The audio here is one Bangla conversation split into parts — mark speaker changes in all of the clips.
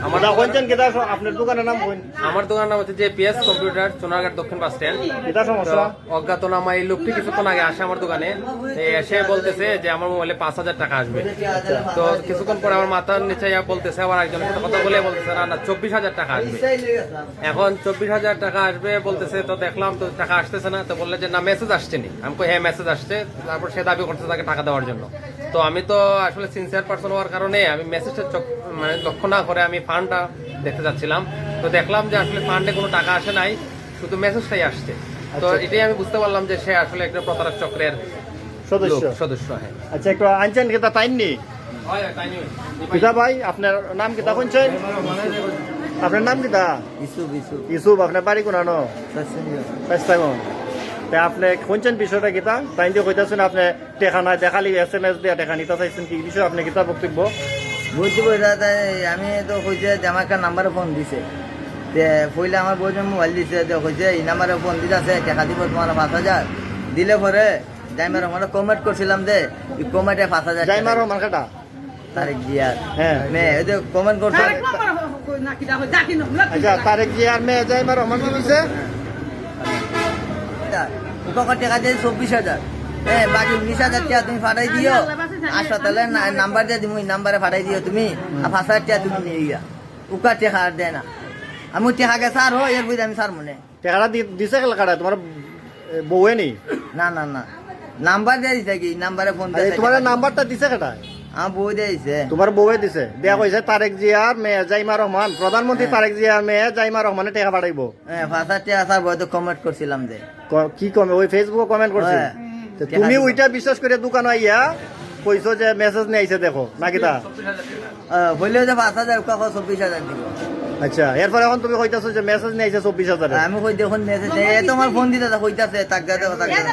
Speaker 1: আপনার দোকানের নাম কোন?
Speaker 2: আমার দোকানের নাম হচ্ছে জেপিএস কম্পিউটার, সোনারঘাট দক্ষিণ বাস স্ট্যান্ড।
Speaker 1: এটা সমস্যা
Speaker 2: অজ্ঞাতনামা এই লোকটি কিছুক্ষণ আগে আসে আমার দোকানে, এসে বলতেছে যে আমার মোবাইলে 5,000 টাকা আসবে। তো কিছুক্ষণ পরে আমার মাথার নিচে বলতেছে, আবার একজনের সাথে কথা বলে বলতেছে না 24,000 টাকা আসবে। এখন 24,000 টাকা আসবে বলতেছে, তো দেখলাম তো টাকা আসতেছে না। তো বললে যে না মেসেজ আসছে নি। আমি কই হ্যাঁ মেসেজ আসছে। তারপর সে দাবি করছে তাকে টাকা দেওয়ার জন্য। তো আমি তো আসলে সিনসিয়ার পার্সন হওয়ার কারণে আমি মেসেজটা মানে লক্ষ্য না করে আমি ফান্ডটা দেখতে যাচ্ছিলাম। তো দেখলাম যে আসলে ফান্ডে কোনো টাকা আসে নাই, শুধু মেসেজটাই আসছে। তো এটাই আমি বুঝতে পারলাম যে সে আসলে একটা প্রতারক চক্রের সদস্য। হ্যাঁ,
Speaker 1: আচ্ছা একটু আনছেন কিতা তাইননি কিতা ভাই, আপনার নাম কিতা কোনছেন? আপনার নাম কিতা? ইসুফ। আপনার বাড়ি কোনানো? আপনি কোনছেন বিষয়টা কিতা? তাই যে কইতাছেন আপনি টেকা নাই দেখালি SMS দিয়া টেকা নিতে চাইছেন, কি বিষয় আপনি কিতা বক্তব্য?
Speaker 3: বুঝতে আমি তো কইছে যে আমার একটা নাম্বারে ফোন দিছে, পইলে আমার বউজন মোবাইল দিছে, কইছে এই নাম্বারে ফোন দিতে আছে, টাকা দিব তোমার 5,000 দিলে পরে জাইমার রহমান কমেন্ট করছিলাম যে কমেন্টে 5,000
Speaker 1: জাইমার রহমান কাটা
Speaker 3: তারেক জিয়ার
Speaker 1: হ্যাঁ
Speaker 3: কমেন্ট করছে।
Speaker 1: আচ্ছা তারেক জিয়ার মেয়ে জাইমার রহমান দিছে
Speaker 3: টাকা দিয়ে 24,000, হ্যাঁ বাকি 19,000 টাকা তুমি পাঠাই দিও, হাসপাতালে নাম্বার দিয়ে তুমি নাম্বারে পাঠাই দিও তুমি, আর 5,000 টাকা তুমি নিয়ে গিয়া উকা টাকা আর দেয় না। আমি টাকাকে সার হো এর বুঝে আমি সার মনে
Speaker 1: টাকাটা দিছে কাটা তোমার বউয়ে নি?
Speaker 3: না নাম্বার দিয়ে দিছে, কি নাম্বারে ফোন দিয়ে
Speaker 1: তোমার নাম্বারটা দিছে কাটা?
Speaker 3: আমার বউ দিয়ে দিছে।
Speaker 1: তোমার বউয়ে দিছে, দেয়া কইছে তারেক জিয়ার মেয়ে জাইমা রহমান, প্রধানমন্ত্রী তারেক জিয়ার মেয়ে জাইমা রহমানে টাকা পাঠাইবো।
Speaker 3: হ্যাঁ 5,000 টাকা স্যার বয়তো কমেন্ট করছিলাম যে
Speaker 1: কি কমে ওই ফেসবুকে কমেন্ট করছে। তুমি ওইটা বিশ্বাস করে দোকান আইয়া কইছো যে মেসেজ নিয়ে আইছে দেখো নাকি তা
Speaker 3: বললে যে 5,000 24,000 দিব।
Speaker 1: আচ্ছা এরপর এখন তুমি কইতাছো যে মেসেজ নিয়ে আইছে 24,000।
Speaker 3: আমি কই দেখুন মেসেজ এই তোমার ফোন দিতে কইতাছে তাক দাও তাক দাও।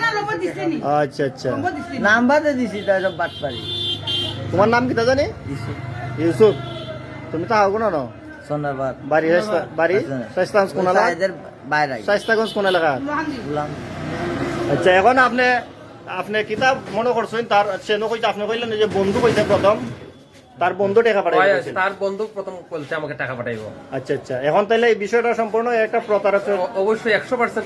Speaker 1: আচ্ছা আচ্ছা
Speaker 3: নাম্বার দিয়ে দিছি তাই সব বাট পারি।
Speaker 1: তোমার নাম কি তা জানি? ইউসুফ। তুমি তো আগুন না
Speaker 3: সোনারবাদ
Speaker 1: বাড়ি শাইস্তাগঞ্জ কোন এলাকা?
Speaker 3: এদের বাইরে
Speaker 1: শাইস্তাগঞ্জ কোন এলাকা? আচ্ছা এখন আপনি কিতাব মনে করছেন তার সেনো কইতে আপনি কইলেন যে বন্ধু কইছে প্রথম তার বন্ধু টাকা পাঠাইছে,
Speaker 2: তার বন্ধু প্রথম বলছে আমাকে টাকা পাঠাইবো।
Speaker 1: আচ্ছা আচ্ছা এখন তাইলে এই বিষয়টা সম্পূর্ণ একটা প্রতারক,
Speaker 2: অবশ্যই 100%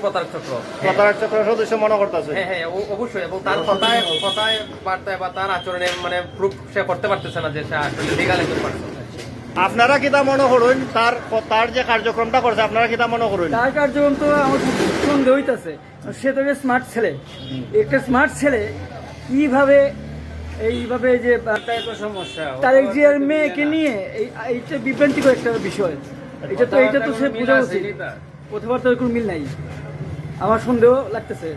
Speaker 2: প্রতারক চক্র
Speaker 1: সদস্য মনে করতেছে।
Speaker 2: হ্যাঁ অবশ্যই, এবং তার কথায় বার্তায় বা তার আচরণে মানে প্রুফ সে করতে পারতেছে না যে সে আসলে লিগ্যাল একজন পারসন।
Speaker 1: আপনারা কিতা মনে করুন তার যে কার্যক্রমটা করছে আপনারা কিতা মনে করুন?
Speaker 4: তার কার্যক্রম তো আমার সন্দেহ হইতেছে, সে তো স্মার্ট ছেলে, একটা স্মার্ট ছেলে কিভাবে এইভাবে যে তারেক জিয়ার মেয়েকে নিয়ে এইটা বিভ্রান্তিকর একটা বিষয়। এটা তো সে বোঝা উচিত, কথাবার্তার কোনো মিল নাই, আমার সন্দেহ লাগতেছে।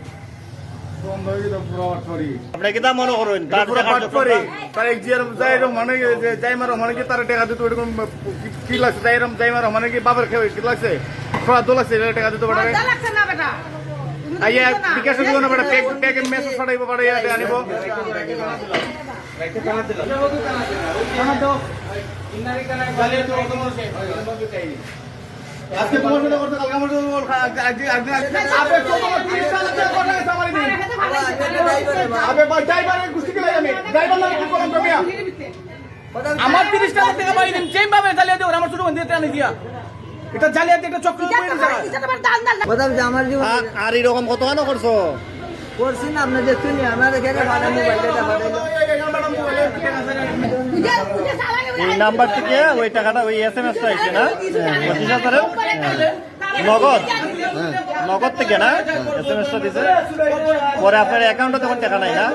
Speaker 1: আপনি কিতা মনে করুন
Speaker 5: তারেক জিয়ার জাইমা রহমানে কি তার টাকা দিত এরকম কি লাগছে? জাইমা রহমানে কি বাবার খেয়ে কি লাগছে? খোয়া দোল লাগছে টাকা দিতে পারে আইয়া বিকাশ দিব না বেটা পেক মেসেজ পাঠাইব পাঠাইয়া আনিব। আজকে তোমার সাথে করতে কালকে আমার সাথে বল আবে ভাই ড্রাইভারের গুষ্টি গেলে আমি ড্রাইভার না কি করলাম তুমি
Speaker 4: আমার 30,000 টাকা পাই দিন যেই ভাবে জালিয়াতি করে আমার ছোট বন্ধু টাকা দিয়া, এটা জালিয়াতি একটা চক্র
Speaker 3: কথা যে আমার জীবন
Speaker 1: আর এরকম কত কেন করছো?
Speaker 3: করছি না আপনি দেখুন আমার এখানে ভাড়া মোবাইলটা পাঠাইলো
Speaker 1: এই নাম্বার থেকে ওই টাকাটা ওই SMS-টা আইছে না 25,000 নগদ থেকে না SMS-টা দিছে, পরে আপনার অ্যাকাউন্টে তখন টাকা নাই না?